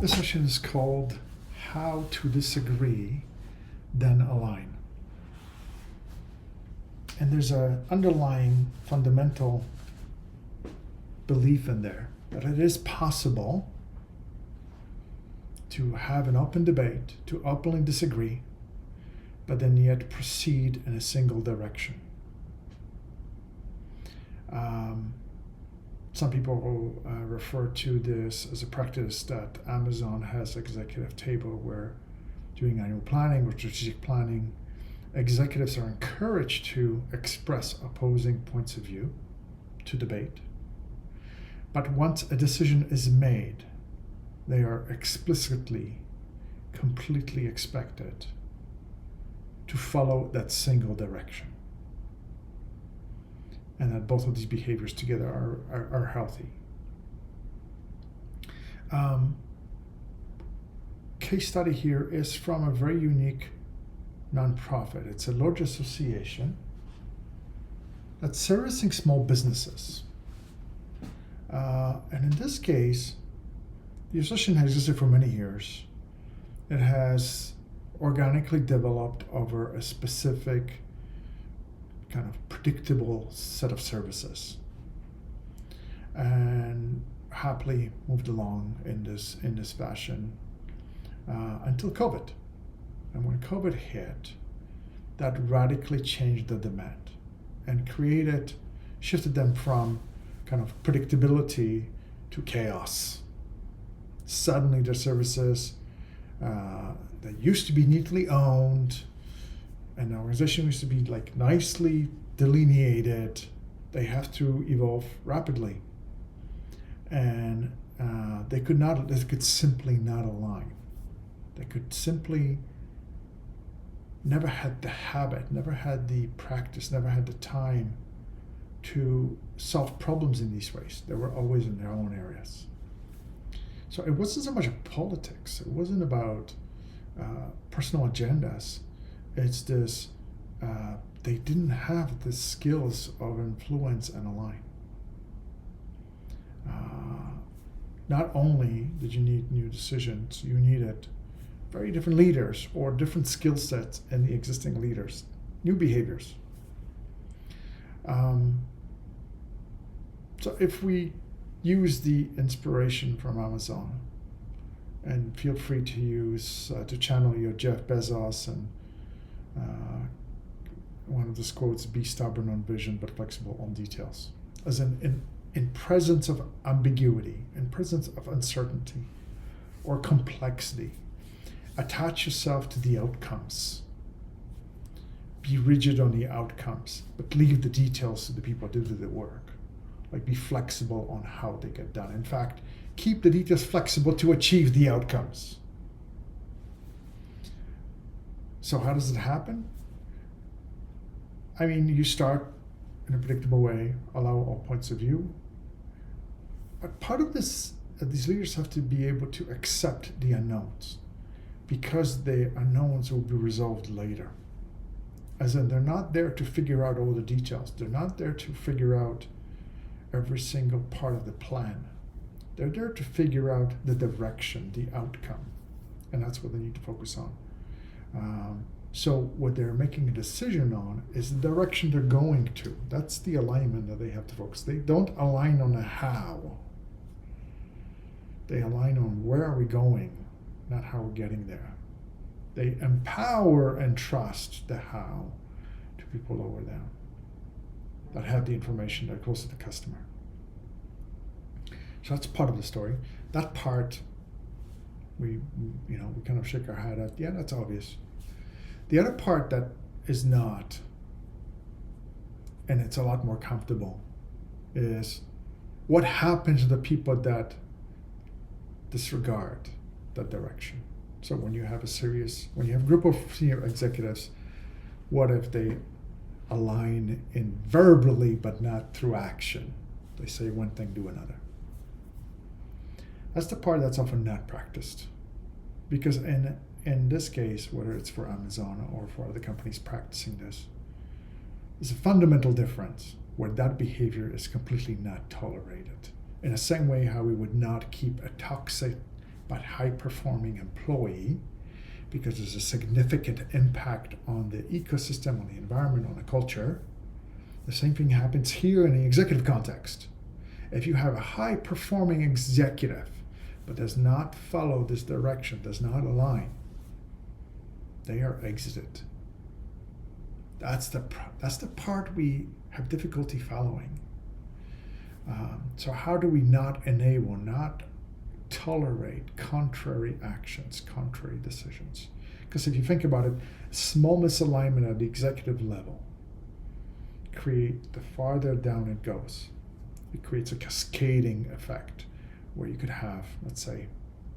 This session is called How to Disagree, Then Align. And there's an underlying fundamental belief in there that it is possible to have an open debate, to openly disagree, but then yet proceed in a single direction. Some people refer to this as a practice that Amazon has executive table where doing annual planning or strategic planning, executives are encouraged to express opposing points of view, to debate. But once a decision is made, they are explicitly, completely expected to follow that single direction. And that both of these behaviors together are healthy. Case study here is from a very unique nonprofit. It's a large association that's servicing small businesses. And in this case, the association has existed for many years. It has organically developed over a specific kind of predictable set of services and happily moved along in this fashion until COVID. And when COVID hit, that radically changed the demand and shifted them from kind of predictability to chaos. Suddenly their services that used to be neatly owned, and the organization used to be like nicely delineated, they have to evolve rapidly. And they could simply not align. They could simply never had the habit, never had the practice, never had the time to solve problems in these ways. They were always in their own areas. So it wasn't so much politics. It wasn't about personal agendas. It's this, they didn't have the skills of influence and align. Not only did you need new decisions, you needed very different leaders or different skill sets in the existing leaders, new behaviors. So if we use the inspiration from Amazon, and feel free to use, to channel your Jeff Bezos and one of the quotes, be stubborn on vision but flexible on details. As in presence of ambiguity, in presence of uncertainty or complexity, attach yourself to the outcomes. Be rigid on the outcomes, but leave the details to the people who do the work. Like, be flexible on how they get done. In fact, keep the details flexible to achieve the outcomes. So how does it happen? I mean, you start in a predictable way, allow all points of view. But part of this, these leaders have to be able to accept the unknowns, because the unknowns will be resolved later. As in, they're not there to figure out all the details. They're not there to figure out every single part of the plan. They're there to figure out the direction, the outcome. And that's what they need to focus on. So what they're making a decision on is the direction they're going to. That's the alignment that they have to focus. They don't align on the how. They align on where are we going, not how we're getting there. They empower and trust the how to people lower down that have the information, that are close to the customer. So that's part of the story. That part, we kind of shake our head at. Yeah, that's obvious. The other part that is not, and it's a lot more comfortable, is what happens to the people that disregard that direction. So when you have a group of senior executives, what if they align in verbally but not through action? They say one thing, do another. That's the part that's often not practiced. Because in this case, whether it's for Amazon or for other companies practicing this, there's a fundamental difference where that behavior is completely not tolerated. In the same way how we would not keep a toxic but high-performing employee, because there's a significant impact on the ecosystem, on the environment, on the culture. The same thing happens here in the executive context. If you have a high-performing executive, but does not follow this direction, does not align, they are exited. That's the part we have difficulty following. So how do we not enable, not tolerate contrary actions, contrary decisions? Because if you think about it, small misalignment at the executive level create, the farther down it goes, it creates a cascading effect where you could have, let's say,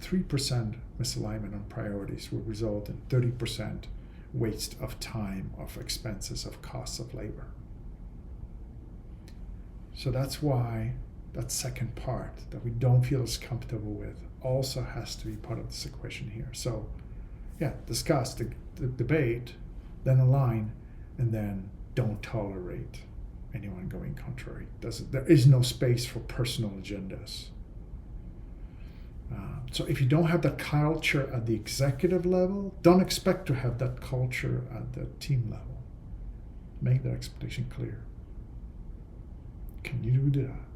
3% misalignment on priorities will result in 30% waste of time, of expenses, of costs of labor. So that's why that second part that we don't feel as comfortable with also has to be part of this equation here. So yeah, discuss, the debate, then align, and then don't tolerate anyone going contrary. There is no space for personal agendas. So if you don't have that culture at the executive level, don't expect to have that culture at the team level. Make that expectation clear. Can you do that?